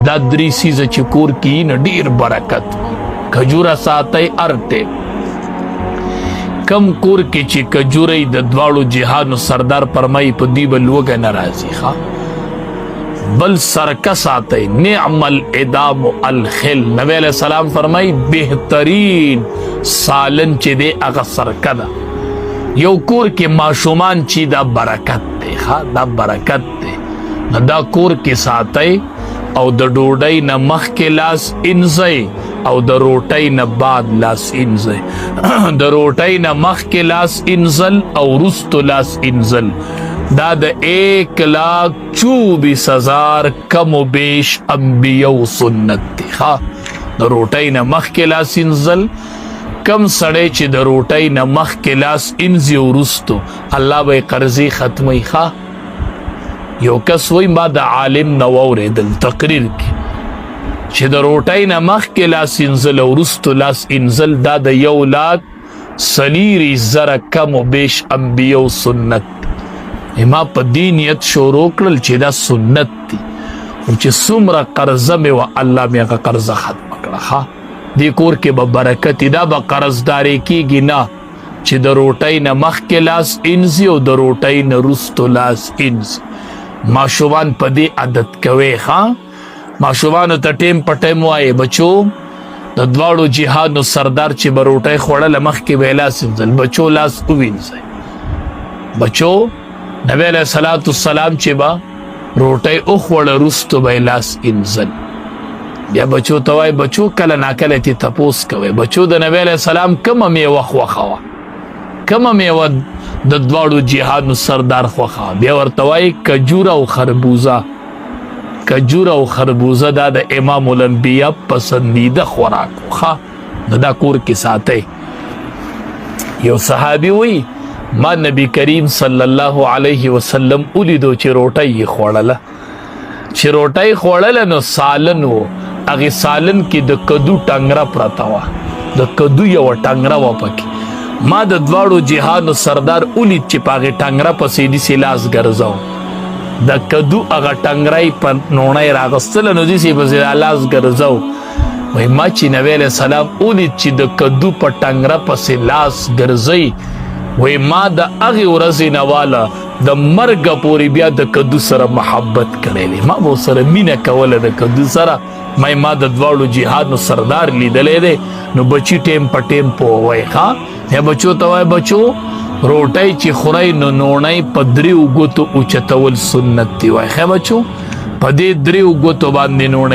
دا درې څیزه چې کور کې نه ډېر برکت کجوره ساتئ هر ټیم کم کور کې چې کجورې د دواړو جهانو سردار فرمایي په دې به لوږه نه راځي بل سرکه ساتئ نعم الادام الخل نبی علیہ السلام فرمایي بهترین سالن چې دی هغه سرکه ده یو کور کې ماشومان چې دا برکت دی دا برکت دی دا کور کې ساتئ او د ډوډۍ نه مخکې لاس انځئ او د روټۍ نه بعد لاس انځئ د روټۍ نه مخکې لاس انځل او وروستو لاس انځل دا د 1,24,000 کم و بیش انبیو سنت دی د روټۍ نه مخکې لاس انځل کم سړی چې د روټۍ نه مخکې لاس انځي وروستو الله به یې قرضې ختموي یو کس وی ما د عالم نه واورېدل تقریر کې چې د روټۍ نه مخکې لاس انځل او وروستو لاس انځل دا د 1,40,000 کم و بیش انبیو سنت ما په دې نیت شروع کړل چې دا سنت دی چې څومره قرضه مې وه الله مې هغه قرضه ختمه کړه دې کور کې به برکت دا به قرضداري کېږي نه چې د روټۍ نه مخکې لاس انځي او د روټۍ نه وروستو لاس انځي ماشومان په دې عادت کوي ماشومانو ته ټیم په ټیم وایي بچو د دواړو جهادو سردار چې به روټۍ خوړله مخکې به یې لاس انځل بچو لاس ووینځئ بچو نبی علیه الصلاة والسلام چې به روټۍ وخوړه وروستو به یې لاس انځل بیا بچو ته وایي بچو کله ناکله ترې تپوس کوئ بچو د نبی علیه السلام کومه میوه خوښه وه کومه میوه د دواړو جهادو سردار خوښه بیا ورته وایي کجوره او خربوزه دا د امام الانبیا پسندیده خوراک دا کور کې ساتئ یو صحابي وی ما نبی کریم صلی الله علیه وسلم ولیدو چې روټۍ یې خوړله نو سالن و هغې سالن کې د کدو ټنګره پرته وه د کدو یوه ټنګره وه پکې ما د دواړو جهانو سردار ولید چې په هغې ټنګره پسې داسې لاس ګرځو د کدو هغه ټنګره یې په نوڼۍ راغستله نو داسې پسې لاس ګرځو وایي ما چې نبی علیه السلام ولید چې د کدو په ټنګره پسې لاس ګرځئ وایي ما د هغې ورځې نه واله د مرګه پورې بیا د کدو سره محبت کړی دی ما به ورسره مینه کوله د کدو سره ما د دواړو جهادو سردار لیدلی دی نو بچي ټیم په ټیم پوهوئ یا بچو ته وایي بچو روټۍ چې خورئ نو نوڼۍ په 3 ګوتو اوچتول سنت دی وایي بچو په دې 3 ګوتو باندې نوڼۍ